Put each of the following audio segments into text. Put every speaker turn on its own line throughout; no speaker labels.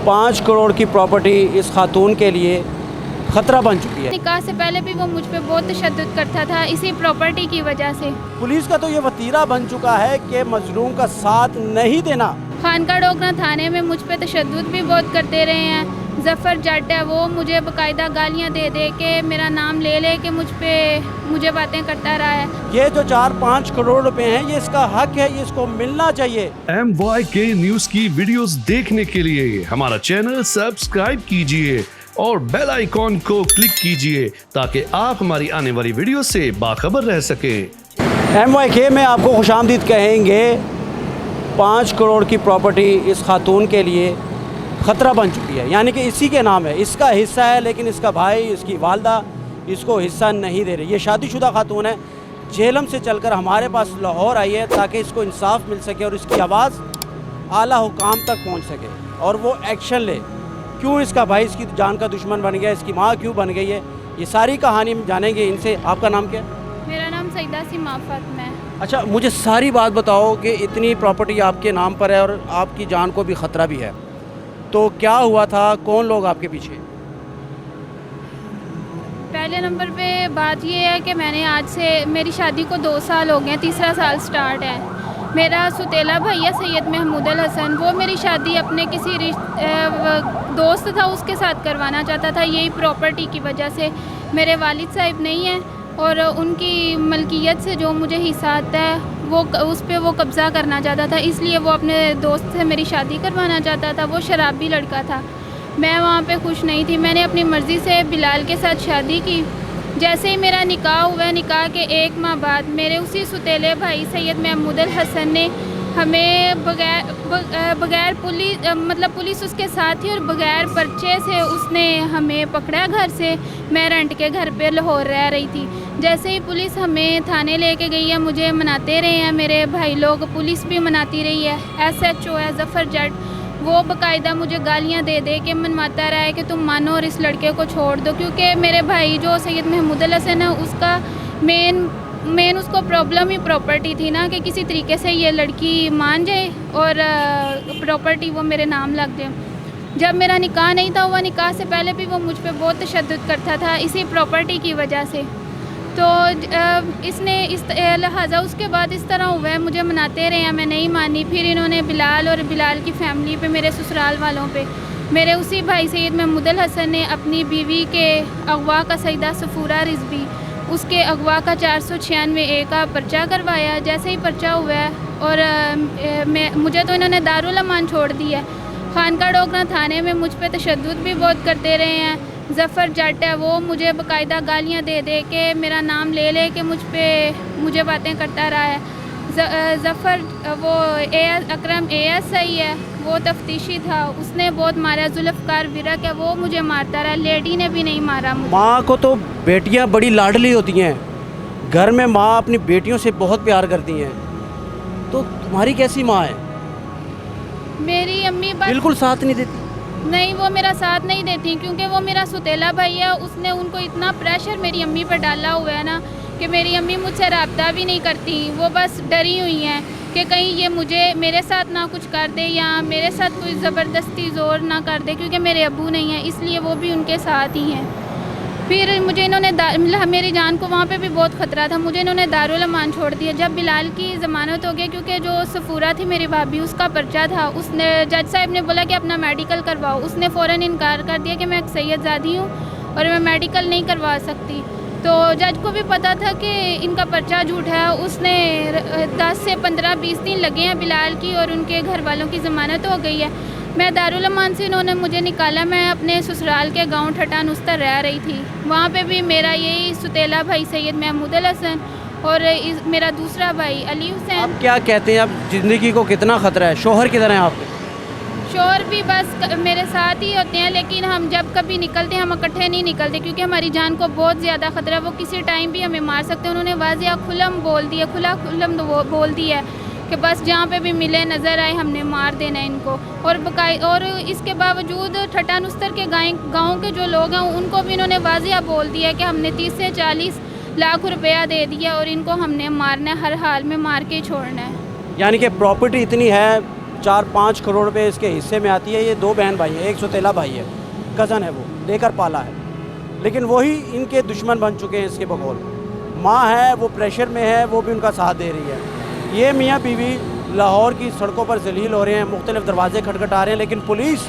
5 करोड़ की प्रॉपर्टी इस खातून के लिए ख़तरा बन चुकी है।
निकाह से पहले भी वो मुझ पे बहुत तशद्दुद करता था इसी प्रॉपर्टी की वजह से।
पुलिस का तो ये वतीरा बन चुका है कि मजलूम का साथ नहीं देना।
खानका डोगरा थाने में मुझ पे तशद्दुद भी बहुत करते रहे हैं। जफ़र जट है वो मुझे बाकायदा गालियाँ दे दे के मेरा नाम ले ले के मुझे बातें करता रहा है।
ये जो 4-5 करोड़ रुपए हैं ये इसका हक है, ये इसको मिलना चाहिए।
MYK न्यूज की वीडियोस देखने के लिए हमारा चैनल सब्सक्राइब कीजिए और बेल आइकॉन को क्लिक कीजिए ताकि आप हमारी आने वाली वीडियो से बाखबर रह सकें।
MYK में आपको खुशामदीद कहेंगे। 5 करोड़ की प्रॉपर्टी इस खातून के लिए ख़तरा बन चुकी है, यानी कि इसी के नाम है, इसका हिस्सा है, लेकिन इसका भाई, इसकी वालदा इसको हिस्सा नहीं दे रही। ये शादीशुदा खातून है, झेलम से चलकर हमारे पास लाहौर आई है ताकि इसको इंसाफ मिल सके और इसकी आवाज़ आला हुकाम तक पहुंच सके और वो एक्शन ले। क्यों इसका भाई इसकी जान का दुश्मन बन गया, इसकी माँ क्यों बन गई है, ये सारी कहानी जानेंगे इनसे। आपका नाम क्या है?
मेरा नाम सईदा सीमा फातिमा है।
अच्छा, मुझे सारी बात बताओ कि इतनी प्रॉपर्टी आपके नाम पर है और आपकी जान को भी ख़तरा भी है, तो क्या हुआ था, कौन लोग आपके पीछे?
पहले नंबर पे बात ये है कि मैंने आज से मेरी शादी को 2 साल हो गए, तीसरा साल स्टार्ट है। मेरा सुतेला भैया सैयद महमूद अल हसन वो मेरी शादी अपने किसी दोस्त था उसके साथ करवाना चाहता था। यही प्रॉपर्टी की वजह से मेरे वालिद साहब नहीं हैं और उनकी मलकियत से जो मुझे हिस्सा आता है वो उस पे वो कब्ज़ा करना चाहता था, इसलिए वो अपने दोस्त से मेरी शादी करवाना चाहता था। वो शराबी लड़का था, मैं वहाँ पे खुश नहीं थी। मैंने अपनी मर्ज़ी से बिलाल के साथ शादी की। जैसे ही मेरा निकाह हुआ, निकाह के 1 माह बाद मेरे उसी सुतेले भाई सैयद महमूद अल हसन ने हमें बगैर पुलिस उसके साथ थी और बगैर पर्चे से उसने हमें पकड़ा घर से। मैं रेंट के घर पे लाहौर रह रही थी। जैसे ही पुलिस हमें थाने लेके गई है, मुझे मनाते रहे हैं मेरे भाई लोग, पुलिस भी मनाती रही है। SHO है जफ़र जट, वो बाकायदा मुझे गालियां दे दे के मनवाता रहा है कि तुम मानो और इस लड़के को छोड़ दो, क्योंकि मेरे भाई जो सैयद महमूद अल हसन है उसका मेन उसको प्रॉब्लम ही प्रॉपर्टी थी ना, कि किसी तरीके से ये लड़की मान जाए और प्रॉपर्टी वो मेरे नाम लग जाए। जब मेरा निकाह नहीं था हुआ, निकाह से पहले भी वो मुझ पे बहुत तशद्दुद करता था इसी प्रॉपर्टी की वजह से। तो इसने इस लिहाजा उसके बाद इस तरह हुआ है, मुझे मनाते रहे हैं, मैं नहीं मानी। फिर इन्होंने बिलाल और बिलाल की फ़ैमिली पे, मेरे ससुराल वालों पे, मेरे उसी भाई सैयद महमूद अल हसन ने अपनी बीवी के अगवा का सईदा सफूरा रिजवी उसके अगवा का 496A का पर्चा करवाया। जैसे ही पर्चा हुआ है और मुझे तो इन्होंने दारुल अमान छोड़ दिया है। खानका डोगरा थाने में मुझ पे तशद्दुद भी बहुत करते रहे हैं। जफ़र जट है वो मुझे बाकायदा गालियाँ दे दे के मेरा नाम ले ले के मुझे बातें करता रहा है। जफ़र वो अकरम ASI है, वो तफ्तीशी था, उसने बहुत मारा। जुल्फ़कार विरक है वो मुझे मारता रहा, लेडी ने भी नहीं मारा मुझे।
माँ को तो बेटियाँ बड़ी लाडली होती हैं, घर में माँ अपनी बेटियों से बहुत प्यार करती हैं, तो तुम्हारी कैसी माँ है?
मेरी अम्मी
बिल्कुल साथ नहीं देती।
नहीं, वो मेरा साथ नहीं देती क्योंकि वो मेरा सुतेला भाई है। उसने उनको इतना प्रेशर मेरी अम्मी पर डाला हुआ है ना कि मेरी अम्मी मुझसे रब्ता भी नहीं करती। वो बस डरी हुई हैं कि कहीं ये मेरे साथ ना कुछ कर दे या मेरे साथ कोई ज़बरदस्ती ज़ोर ना कर दे, क्योंकि मेरे अब्बू नहीं हैं, इसलिए वो भी उनके साथ ही हैं। फिर मुझे इन्होंने मेरी जान को वहाँ पे भी बहुत ख़तरा था, मुझे इन्होंने दारुल अमान छोड़ दिया। जब बिलाल की ज़मानत हो गई, क्योंकि जो सफूरा थी मेरी भाभी उसका पर्चा था, उसने जज साहब ने बोला कि अपना मेडिकल करवाओ। उसने फ़ौरन इनकार कर दिया कि मैं एक सैयदज़ादी हूँ और मैं मेडिकल नहीं करवा सकती। तो जज को भी पता था कि इनका पर्चा झूठ है। उसने 10 से 15-20 दिन लगे हैं बिलाल की और उनके घर वालों की ज़मानत हो गई है। मैं दारुल अमान से इन्होंने मुझे निकाला। मैं अपने ससुराल के गांव ठटान उस्तर रह रही थी, वहाँ पे भी मेरा यही सुतेला भाई सैयद महमूद अल हसन और मेरा दूसरा भाई अली हुसैन।
आप क्या कहते हैं, अब ज़िंदगी को कितना ख़तरा है? शोहर किधर हैं आपके?
शोहर भी बस मेरे साथ ही होते हैं, लेकिन हम जब कभी निकलते हैं हम इकट्ठे नहीं निकलते, क्योंकि हमारी जान को बहुत ज़्यादा ख़तरा है। वो किसी टाइम भी हमें मार सकते हैं। उन्होंने वाज़िया खुल्लम बोल दिया, खुल्लम बोल दिया कि बस जहाँ पे भी मिले नज़र आए हमने मार देना इनको। और इसके बावजूद ठटान उस्तर के गाँव के जो लोग हैं उनको भी इन्होंने वाज़िया बोल दिया कि हमने 30 से 40 लाख रुपया दे दिया और इनको हमने मारना है, हर हाल में मार के ही छोड़ना है।
यानी कि प्रॉपर्टी इतनी है, 4-5 करोड़ रुपए इसके हिस्से में आती है। ये 2 बहन भाई हैं, एक सौतेला भाई है, कज़न है, वो लेकर पाला है, लेकिन वही इनके दुश्मन बन चुके हैं इसके बकौल। माँ है वो प्रेशर में है, वो भी उनका साथ दे रही है। ये मियाँ बीवी लाहौर की सड़कों पर जलील हो रहे हैं, मुख्तलिफ दरवाजे खटखटा रहे हैं, लेकिन पुलिस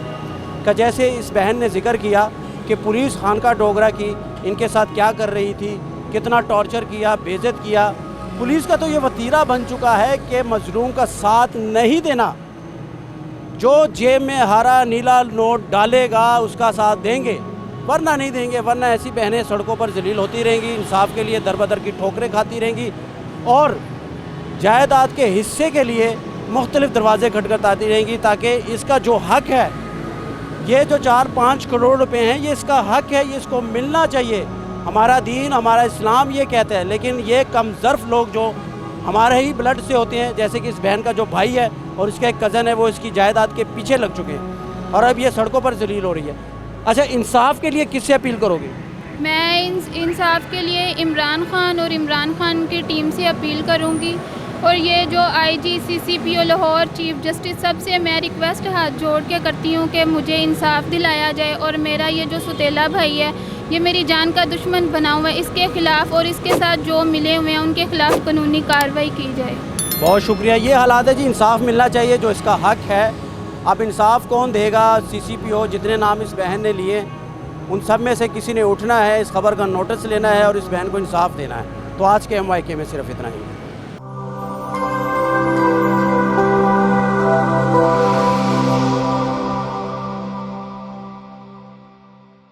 का, जैसे इस बहन ने जिक्र किया कि पुलिस खानका डोगरा की इनके साथ क्या कर रही थी, कितना टॉर्चर किया, बेइज्जत किया। पुलिस का तो ये वतीरा बन चुका है कि मजलूम का साथ नहीं देना। जो जेब में हरा नीला नोट डालेगा उसका साथ देंगे, वरना नहीं देंगे। वरना ऐसी बहनें सड़कों पर जलील होती रहेंगी, इंसाफ के लिए दर बदर की ठोकरें खाती रहेंगी और जायदाद के हिस्से के लिए मुख्तलिफ दरवाजे खटखटाती रहेंगी, ताकि इसका जो हक है, ये जो 4-5 करोड़ रुपए हैं, ये इसका हक है, ये इसको मिलना चाहिए। हमारा दीन, हमारा इस्लाम ये कहता है, लेकिन ये कमज़र्फ़ लोग जो हमारे ही ब्लड से होते हैं, जैसे कि इस बहन का जो भाई है और इसका एक कज़न है, वो इसकी जायदाद के पीछे लग चुके हैं और अब ये सड़कों पर जलील हो रही है। अच्छा, इंसाफ के लिए किससे अपील करोगे?
मैं इंसाफ के लिए इमरान खान और इमरान खान की टीम से अपील करूंगी, और ये जो IG CCPO Lahore, chief justice, सबसे मैं रिक्वेस्ट हाथ जोड़ के करती हूँ कि मुझे इंसाफ दिलाया जाए और मेरा ये जो सौतेला भाई है, ये मेरी जान का दुश्मन बना हुआ है, इसके ख़िलाफ़ और इसके साथ जो मिले हुए हैं उनके ख़िलाफ़ कानूनी कार्रवाई की जाए।
बहुत शुक्रिया। ये हालात है जी, इंसाफ मिलना चाहिए, जो इसका हक है। अब इंसाफ कौन देगा? CCPO जितने नाम इस बहन ने लिए, उन सब में से किसी ने उठना है, इस खबर का नोटिस लेना है और इस बहन को इंसाफ देना है। तो आज के MYK में सिर्फ इतना ही।